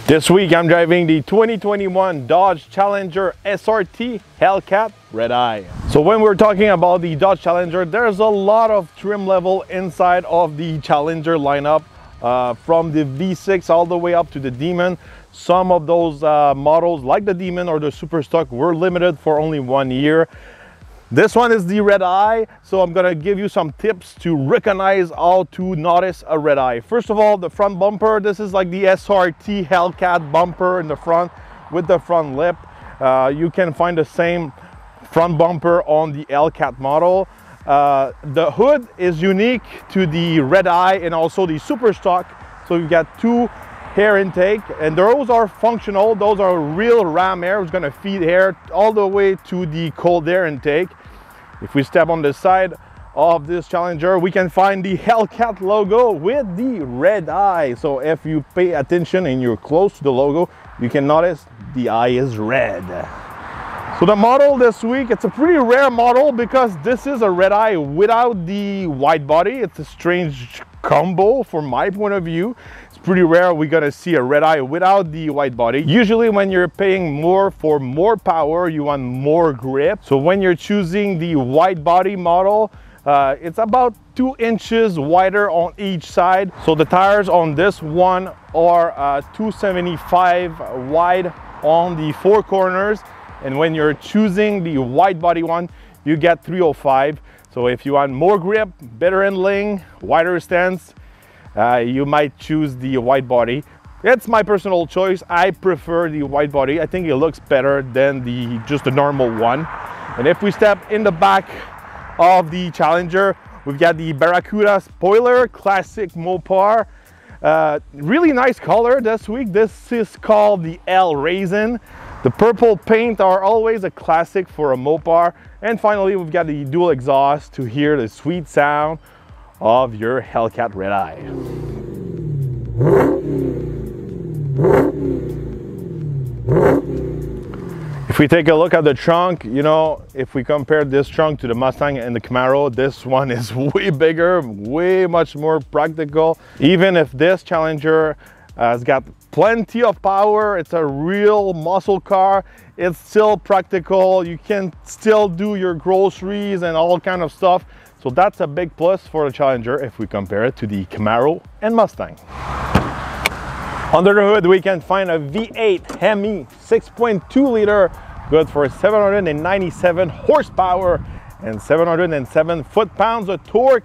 This week I'm driving the 2021 Dodge Challenger Srt Hellcat Redeye. So when we're talking about the Dodge Challenger, there's a lot of trim level inside of the Challenger lineup, from the V6 all the way up to the Demon. Some of those models like the Demon or the Super Stock were limited for only 1 year. This one is the Redeye, so I'm gonna give you some tips to recognize how to notice a Redeye. First of all, the front bumper. This is like the Srt Hellcat bumper in the front with the front lip. You can find the same front bumper on the Hellcat model. The hood is unique to the Redeye and also the Super Stock. So you got two air intake, and those are functional. Those are real ram air. It's going to feed air all the way to the cold air intake. If we step on the side of this Challenger, we can find the Hellcat logo with the red eye. So if you pay attention and you're close to the logo, you can notice the eye is red. So the model this week, it's a pretty rare model because this is a Redeye without the wide body. It's a strange combo from my point of view. It's pretty rare we're gonna see a Redeye without the wide body. Usually when you're paying more for more power, you want more grip. So when you're choosing the wide body model, it's about 2 inches wider on each side. So the tires on this one are 275 wide on the 4 corners. And when you're choosing the wide body one, you get 305. So if you want more grip, better handling, wider stance, you might choose the wide body. It's my personal choice. I prefer the wide body. I think it looks better than just the normal one. And if we step in the back of the Challenger, we've got the Barracuda spoiler, classic Mopar. Really nice color this week. This is called the L Raisin. The purple paint are always a classic for a Mopar. And finally, we've got the dual exhaust to hear the sweet sound of your Hellcat Redeye. If we take a look at the trunk, you know, if we compare this trunk to the Mustang and the Camaro, this one is way bigger, way much more practical. Even if this Challenger has got plenty of power, it's a real muscle car, it's still practical. You can still do your groceries and all kind of stuff. So that's a big plus for the Challenger if we compare it to the Camaro and Mustang. Under the hood, we can find a V8 Hemi 6.2 liter, good for 797 horsepower and 707 foot-pounds of torque.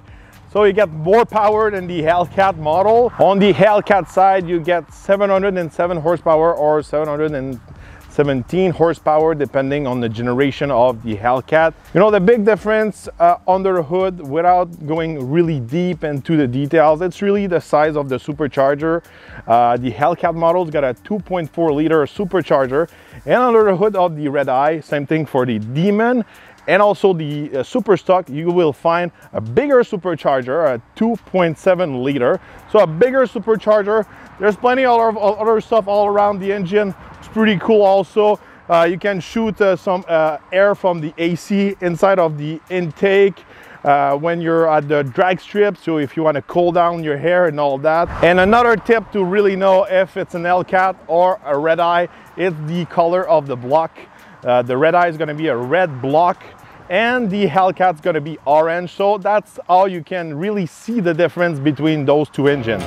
So you get more power than the Hellcat model. On the Hellcat side, you get 707 horsepower or 717 horsepower, depending on the generation of the Hellcat. You know, the big difference under the hood, without going really deep into the details, it's really the size of the supercharger. The Hellcat model's got a 2.4 liter supercharger, and under the hood of the Redeye, same thing for the Demon. And also the Super Stock, you will find a bigger supercharger, a 2.7 liter. So a bigger supercharger. There's plenty of other stuff all around the engine. It's pretty cool also. You can shoot some air from the AC inside of the intake when you're at the drag strip. So if you want to cool down your hair and all that. And another tip to really know if it's an Hellcat or a Redeye, it's the color of the block. The Redeye is going to be a red block and the Hellcat's going to be orange. So that's how you can really see the difference between those two engines.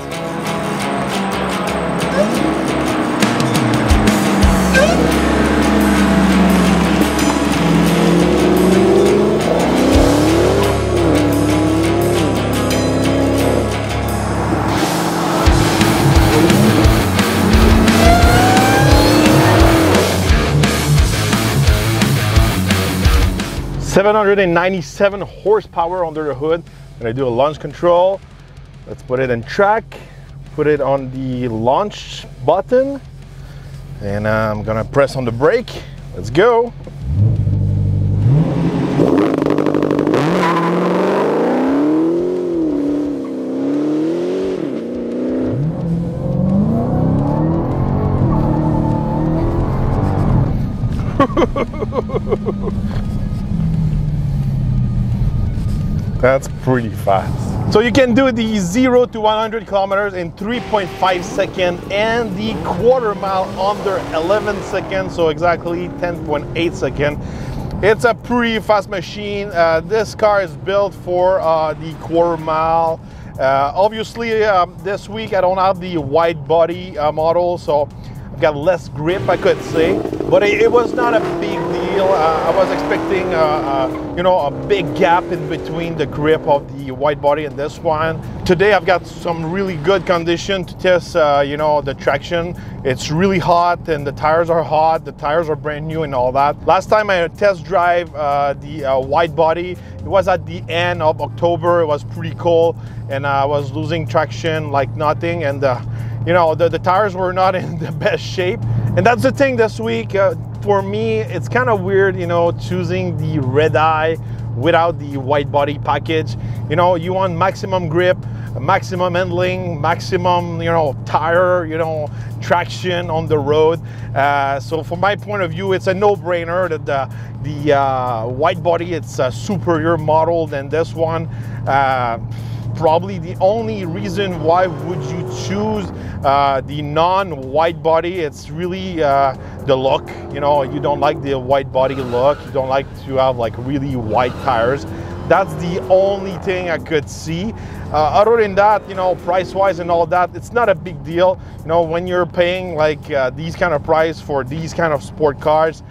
.797 horsepower under the hood. I'm gonna do a launch control. Let's put it in track, put it on the launch button, and I'm gonna press on the brake. Let's go. That's pretty fast. So you can do the 0 to 100 kilometers in 3.5 seconds and the quarter mile under 11 seconds, so exactly 10.8 seconds. It's a pretty fast machine. This car is built for the quarter mile. Obviously, this week I don't have the wide body model, so I've got less grip, I could say, but it was not a big deal. I was expecting, you know, a big gap in between the grip of the wide body and this one. Today I've got some really good condition to test, you know, the traction. It's really hot and the tires are hot. The tires are brand new and all that. Last time I test drive the wide body, it was at the end of October. It was pretty cold and I was losing traction like nothing, and you know, the tires were not in the best shape. And that's the thing this week. For me, it's kind of weird, you know, choosing the Redeye without the wide body package. You know, you want maximum grip, maximum handling, maximum, you know, tire, you know, traction on the road. So from my point of view, it's a no-brainer that the wide body, it's a superior model than this one. Probably the only reason why would you choose the non-wide body, it's really the look. You know, you don't like the wide body look. You don't like to have like really wide tires. That's the only thing I could see. Other than that, you know, price-wise and all that, it's not a big deal. You know, when you're paying like these kind of price for these kind of sport cars,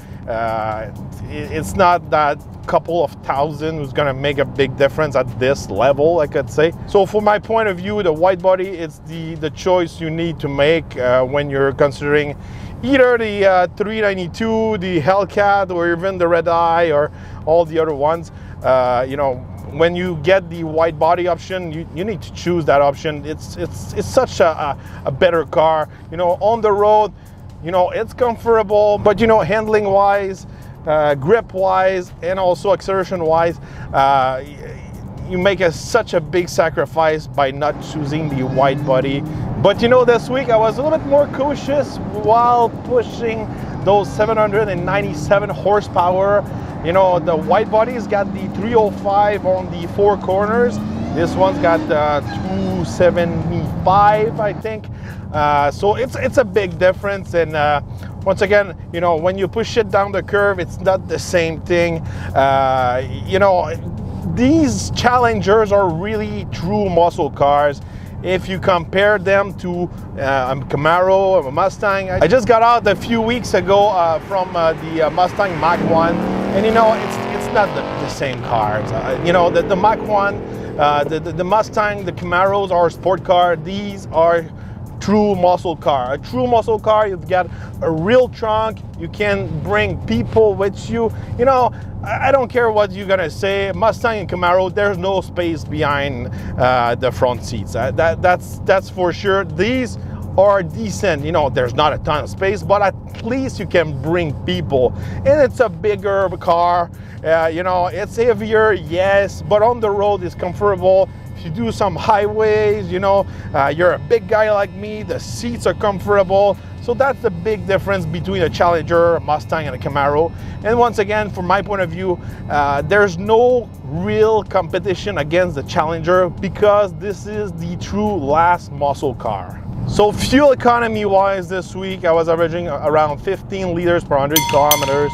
it's not that couple of thousand who's gonna make a big difference at this level, I could say. So from my point of view, the wide body, it's the choice you need to make when you're considering either the 392, the Hellcat, or even the Redeye, or all the other ones. You know, when you get the wide body option, you need to choose that option. It's such a better car. You know, on the road, you know, it's comfortable, but you know, handling wise, grip wise, and also acceleration wise, you make such a big sacrifice by not choosing the wide body. But you know, this week I was a little bit more cautious while pushing those 797 horsepower. You know, the wide body's got the 305 on the four corners. This one's got 275, I think. So it's a big difference. And once again, you know, when you push it down the curve, it's not the same thing. You know, these Challengers are really true muscle cars. If you compare them to a Camaro, a Mustang. I just got out a few weeks ago from the Mustang Mach-1, and you know, it's not the same cars. You know, the Mach-1, the Mustang, the Camaros are sport car. These are true muscle car. A true muscle car, you've got a real trunk, you can bring people with you. You know, I don't care what you're gonna say, Mustang and Camaro, there's no space behind the front seats. That's for sure. These are decent. You know, there's not a ton of space, but at least you can bring people. And it's a bigger car. You know, it's heavier, yes, but on the road it's comfortable. You do some highways, you know, you're a big guy like me, the seats are comfortable. So that's the big difference between a Challenger, a Mustang, and a Camaro. And once again, from my point of view, there's no real competition against the Challenger because this is the true last muscle car. So fuel economy wise this week, I was averaging around 15 liters per 100 kilometers.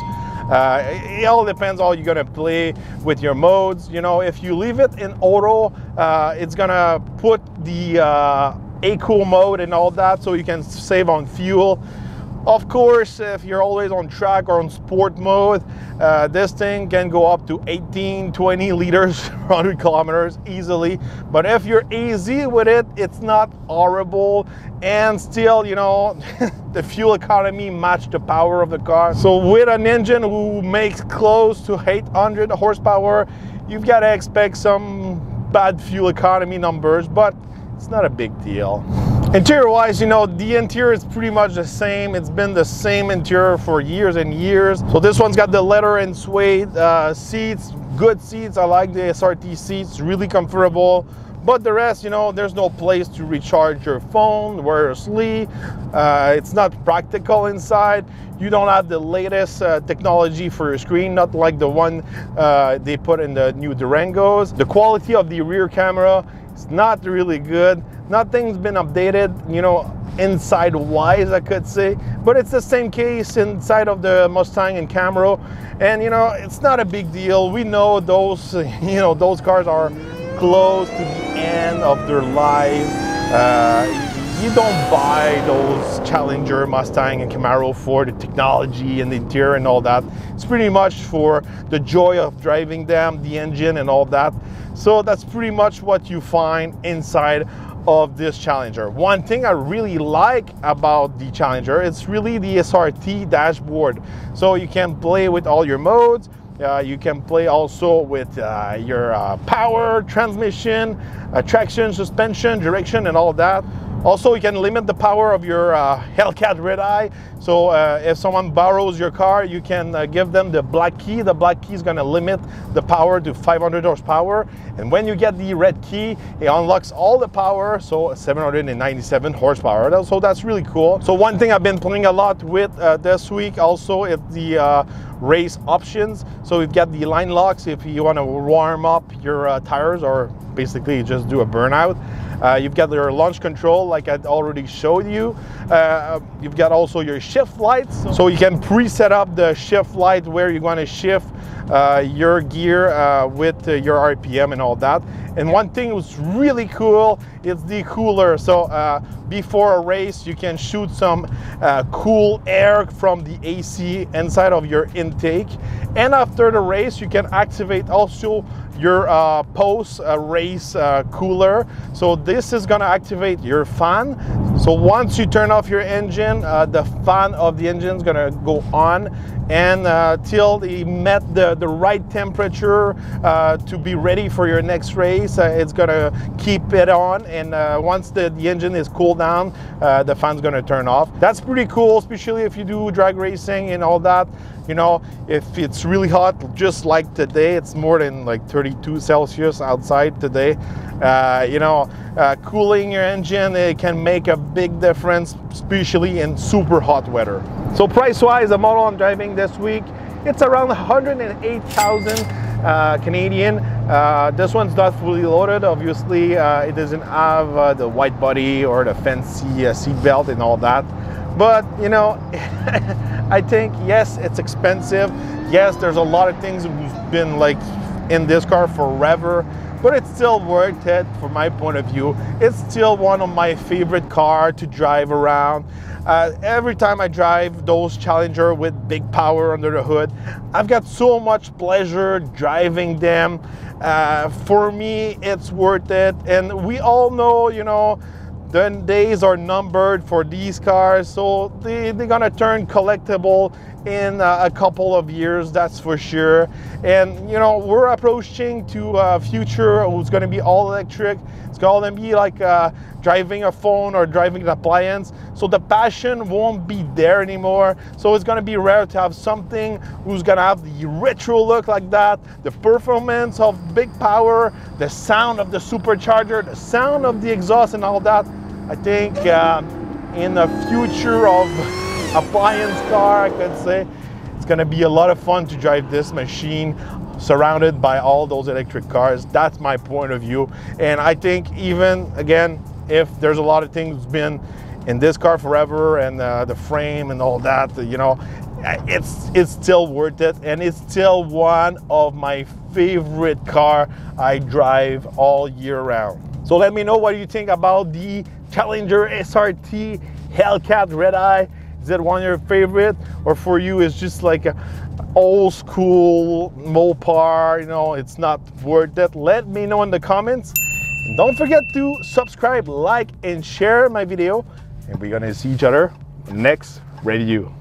It all depends how you're gonna play with your modes. You know, if you leave it in auto, it's gonna put the eco mode and all that, so you can save on fuel. Of course, if you're always on track or on sport mode, this thing can go up to 18, 20 liters per 100 kilometers easily. But if you're easy with it, it's not horrible. And still, you know, the fuel economy matched the power of the car. So with an engine who makes close to 800 horsepower, you've got to expect some bad fuel economy numbers, but it's not a big deal. Interior wise, you know, the interior is pretty much the same. It's been the same interior for years and years. So this one's got the leather and suede seats, good seats. I like the SRT seats, really comfortable. but the rest, you know, there's no place to recharge your phone while you're asleep. It's not practical inside. You don't have the latest technology for your screen, not like the one they put in the new Durangos. The quality of the rear camera is not really good. Nothing's been updated, you know, inside wise, I could say, but it's the same case inside of the Mustang and Camaro, and you know, it's not a big deal. We know those, you know, those cars are close to the end of their life. You don't buy those Challenger, Mustang and Camaro for the technology and the interior and all that. It's pretty much for the joy of driving them, the engine and all that. So that's pretty much what you find inside of this Challenger. One thing I really like about the Challenger, it's really the Srt Dashboard. So you can play with all your modes. You can play also with your power, transmission, traction, suspension, direction and all that. Also, you can limit the power of your Hellcat Redeye. So if someone borrows your car, you can give them the black key. The black key is going to limit the power to 500 horsepower. And when you get the red key, it unlocks all the power, so 797 horsepower. So that's really cool. So one thing I've been playing a lot with this week also is the race options. So we've got the line locks if you want to warm up your tires or basically just do a burnout. You've got your launch control like I already showed you. You've got also your shift lights. So you can pre-set up the shift light where you want to shift your gear with your RPM and all that. And one thing was really cool is the cooler. So before a race, you can shoot some cool air from the AC inside of your intake. And after the race, you can activate also your post-race cooler. So this is gonna activate your fan. So once you turn off your engine, the fan of the engine is gonna go on, and till it met the right temperature to be ready for your next race, it's gonna keep it on, and once the engine is cooled down, the fan's gonna turn off. That's pretty cool, especially if you do drag racing and all that. You know, if it's really hot, just like today, it's more than like 32 Celsius outside today. You know, cooling your engine, it can make a big difference, especially in super hot weather. So price-wise, the model I'm driving this week, it's around 108,000 Canadian. This one's not fully loaded. Obviously, it doesn't have the white body or the fancy seat belt and all that. But, you know, I think, yes, it's expensive. Yes, there's a lot of things who've been like in this car forever, but it's still worth it from my point of view. It's still one of my favorite cars to drive around. Every time I drive those Challenger with big power under the hood, I've got so much pleasure driving them. For me, it's worth it. And we all know, you know, the days are numbered for these cars, so they're gonna turn collectible in a couple of years, that's for sure. And you know, we're approaching to a future who's gonna be all electric. It's gonna be like driving a phone or driving an appliance, so the passion won't be there anymore. So it's gonna be rare to have something who's gonna have the retro look like that, the performance of big power, the sound of the supercharger, the sound of the exhaust and all that. I think in the future of appliance car, I could say, it's gonna be a lot of fun to drive this machine surrounded by all those electric cars. That's my point of view. And I think even, again, if there's a lot of things been in this car forever and the frame and all that, you know, it's still worth it. And it's still one of my favorite car I drive all year round. So let me know what you think about the Challenger Srt Hellcat Redeye. Is it one of your favorite, or for you it's just like a old school Mopar, you know, it's not worth it? Let me know in the comments. And don't forget to subscribe, like and share my video, and we're gonna see each other next review.